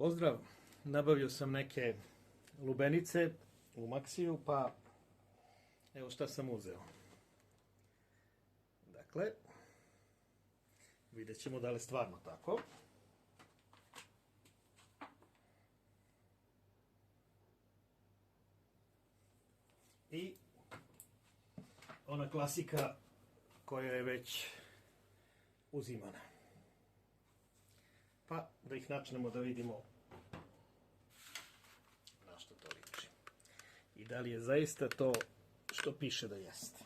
Pozdrav, nabavio sam neke lubenice u Maxiju, pa evo šta sam uzeo. Dakle, vidjet ćemo da li je stvarno tako. I ona klasika koja je već uzimana. Pa da ih načnemo da vidimo na što to liči. I da li je zaista to što piše da jeste.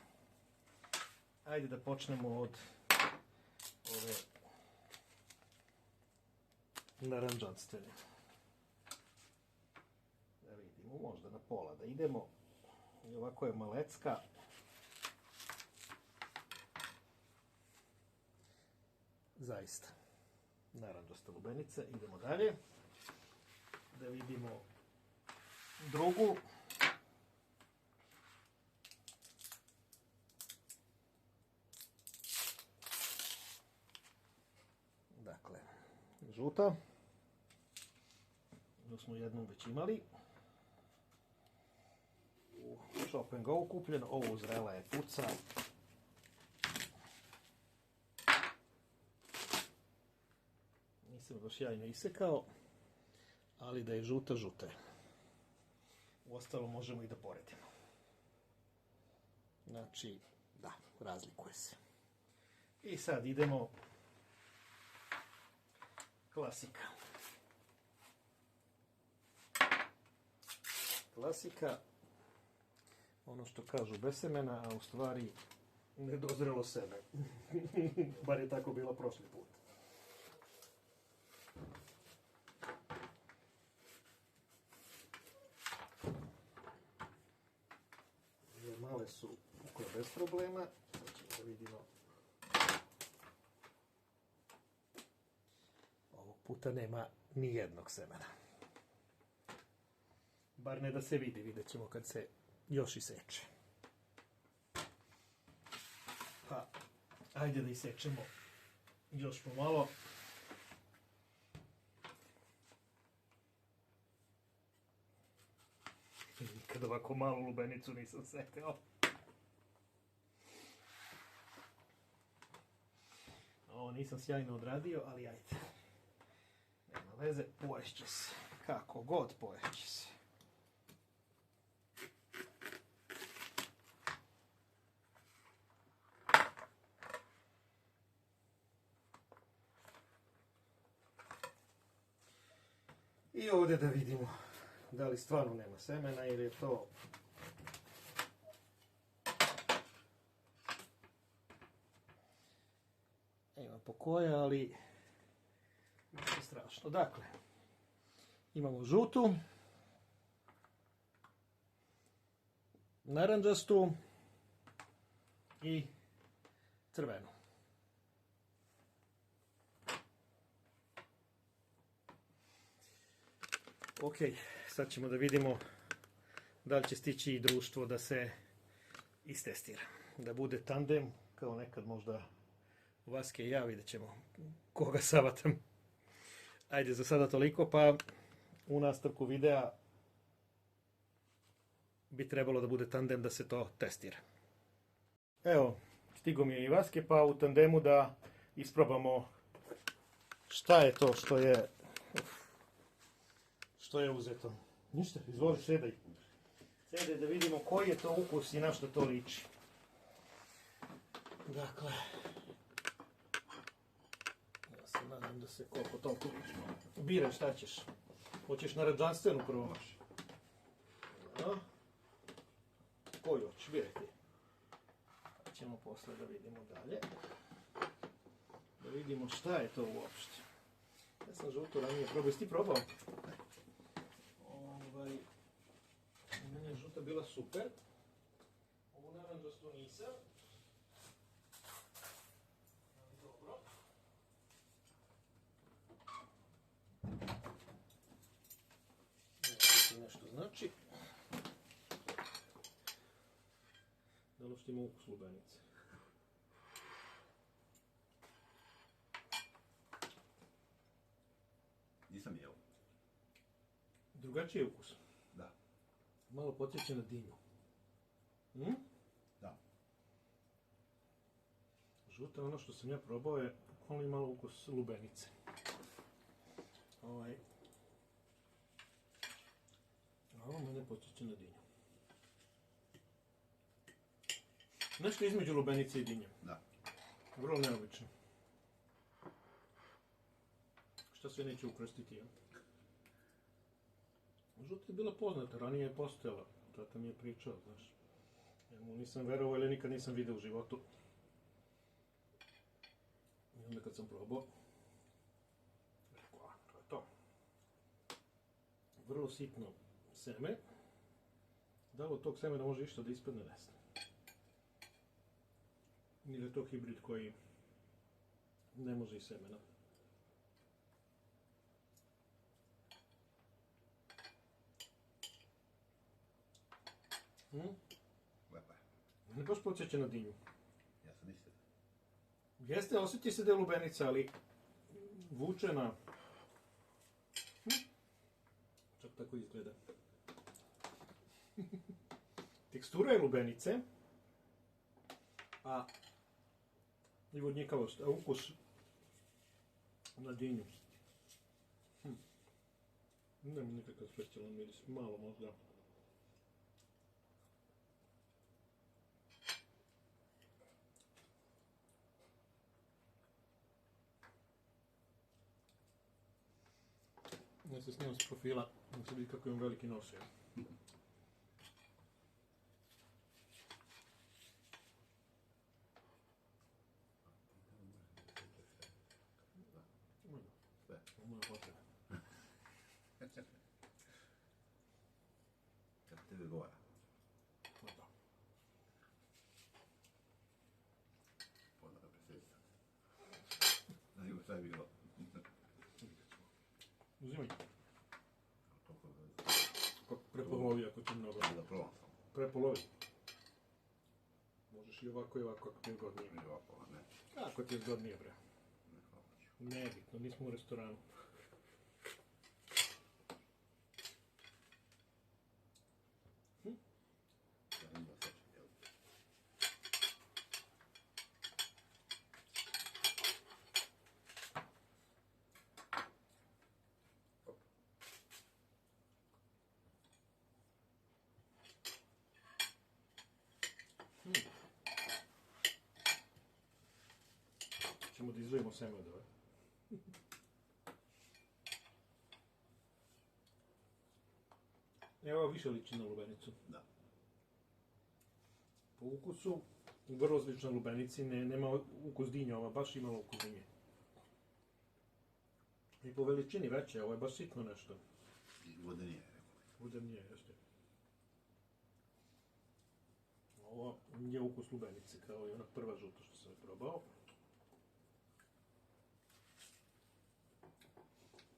Ajde da počnemo od ove naranđastene. Da vidimo, možda na pola da idemo. I ovako je malecka. Zaista. Naranđasta lubenica. Idemo dalje. Da vidimo drugu. Dakle, žuta. Nju smo jednom već imali. U Shop and Go kupljen. Ovo zrela je puca. Nisam baš jajno isekao, ali da je žuta, žuta je. Uostalom možemo i da poredimo. Znači, da, razlikuje se. I sad idemo klasika. Klasika, ono što kažu bez semena, a u stvari nedozrelo seme. Bar je tako bilo prošli put. Male su ukle bez problema. Sad ćemo da vidimo. Ovog puta nema ni jednog semena. Bar ne da se vidi, vidjet ćemo kad se još iseče. Pa, ajde da isečemo još pomalo. Nikad ovako malu lubenicu nisam sekao. Ovo nisam sjajno odradio, ali ajde. Nema veze, poješće se. Kako god poješće se. I ovdje da vidimo da li stvarno nema semena ili je to nema pokoja, ali nije strašno. Dakle, imamo žutu, naranđastu i crvenu. Ok, sad ćemo da vidimo da li će stići i društvo da se istestira. Da bude tandem, kao nekad možda Vaske i ja, vidjet ćemo koga savatam. Ajde, za sada toliko, pa u nastavku videa bi trebalo da bude tandem da se to testira. Evo, stigo mi je i Vaske, pa u tandemu da isprobamo šta je to što je uzeto. Ništa, izvoli, sedaj. Sedaj da vidimo koji je to ukus i na što to liči. Dakle, ja se nadam da se koliko toliko biraj šta ćeš. Hoćeš naranđastenu prvo? No. Koju hoćeš, biraj ti. Pa ćemo posle da vidimo dalje. Da vidimo šta je to uopšte. Ja sam žuto ranije probao, jesi ti probao? Meni je žuta bila super. Ovu naranđastu nisam. Ali dobro. Nešto znači. Da li što ima ukus lubenice? Nisam jeo. Drugačiji je ukus. Da. Malo podsjeća na dinju. Da. Žuta, ono što sam ja probao je bukvalno malo ukus lubenice. A ovo mene podsjeća na dinju. Nešto između lubenice i dinje. Da. Vrlo neobično. Šta sve neće ukrstiti, ja? Žuta je bila poznata, ranije je postojala. Tata mi je pričao, znaš. Ja mu nisam verovao ili nikad nisam vidio u životu. I onda kad sam probao, rekao, to je to. Vrlo sitno seme. Da li od tog semena može išta da ispadne, ne znam. Ili je to hibrid koji ne može iz semena. Lepa je. Mene baš podsjeća na dinju. Ja sam mislio. Jeste, osjeti se da je lubenica, ali vučena. Čak tako izgleda. Tekstura je lubenice, a i vodnjikavost, a ukus na dinju. Nema nikakav specijalan miris, malo možda. Ja se snimam s profila, da se vidi kako imam veliki nos. Ja. Sve. Moja potreba. Kako tebi odgovara? Pa da. Pozdrav presjeća. Da nego šta je bilo. Uzimaj. Toliko Pa prepolovi ako će mnogo. da probam sam. Prepolovi. Možeš i ovako ako ti je zgodnije. Ne ovako, ne. Kako ti je zgodnije, bre? Ne hvala ću. Nebitno, nismo u restoranu. Da ima sećam, jel? Op. Ćemo da izdvojimo seme od ove. Evo ovo više liči na lubenicu. Da. Po ukusu, vrlo slična lubenici, nema ukus dinja, ova baš ima ukus dinje. I po veličini veće, ovo je baš sitno nešto. I vodenije, rekao. Udarnije, jeste. Ovo je ukus lubenice, kao i ona prva žuta što sam je probao.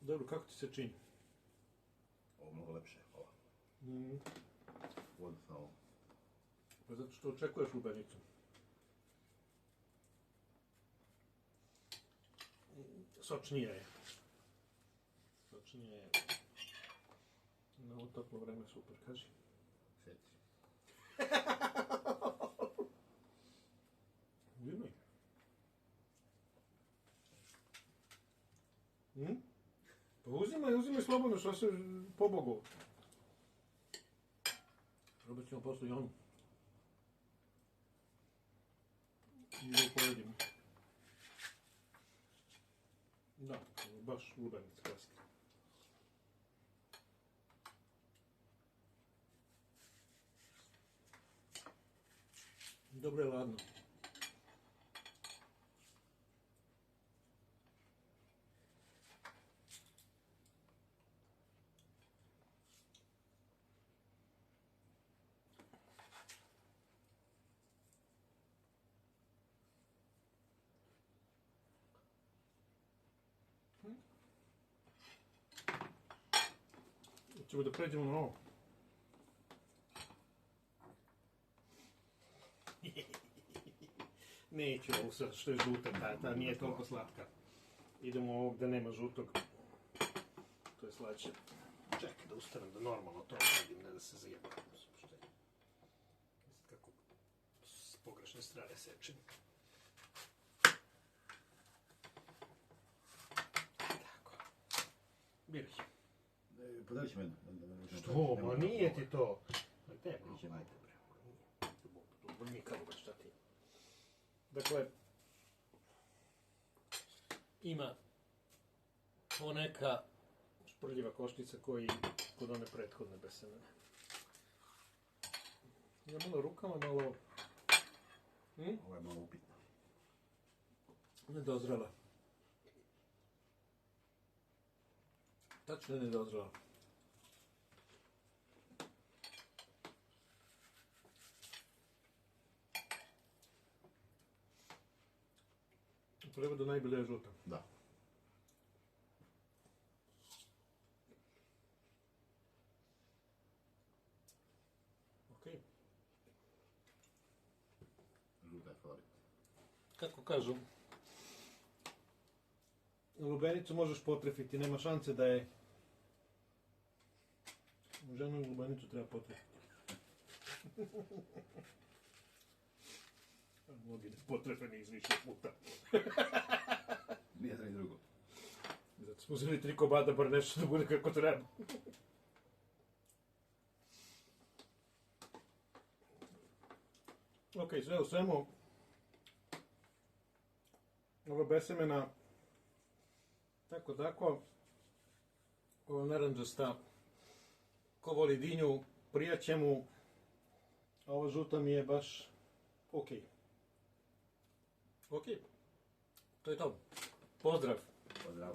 Dobro, kako ti se čini? Ovo mnogo lepše, ova. Odnosno ovo. Pa zato što očekuješ lubenicu. Sočnije je. Sočnije je. Na ovo toplo vreme super, kaži. Sjeti. Uzimaj. Pa uzimaj slobodno, što se pobogu. Probat ćemo posle i onu. I da uporedimo. Da, baš lubenica klasika. Dobro je ladno. Ćemo da pređemo na ovo. Neću ovo sad što je žuta, ta nije toliko slatka. Idemo ovog da nema žutog. To je slađe. Čekaj da ustanem da normalno to vidim, ne da se zajebam. Kako s pogrešne strane sečem. Tako. Biraj. Podalit ćemo jedno. Što? Ma nije ti to. Ajde, Nećemo. ajde bre. Dobro, nikako baš šta ti. Dakle, ima neka šprljiva koštica koji kod one prethodne besemene. Ja malo rukama, malo Ovo je malo upitno. nedozrela. Tačno je nedozrela. U prevodu najbolje je žuta. Da. Okej. Žuta je favorit. Kako kažu, lubenicu možeš potrefiti, nema šanse da je... Ženu lubenicu treba potrefiti. Mnogi potrefeni iz više puta. Nije jedno i drugo. Zato smo uzeli 3 komada, bar nešto da bude kako treba. Ok, sve u svemu, ova besemena, tako, ova naranđasta, ko voli dinju, prijaće mu, a ova žuta mi je baš ok. Ok, to je to. Pozdrav! Pozdrav.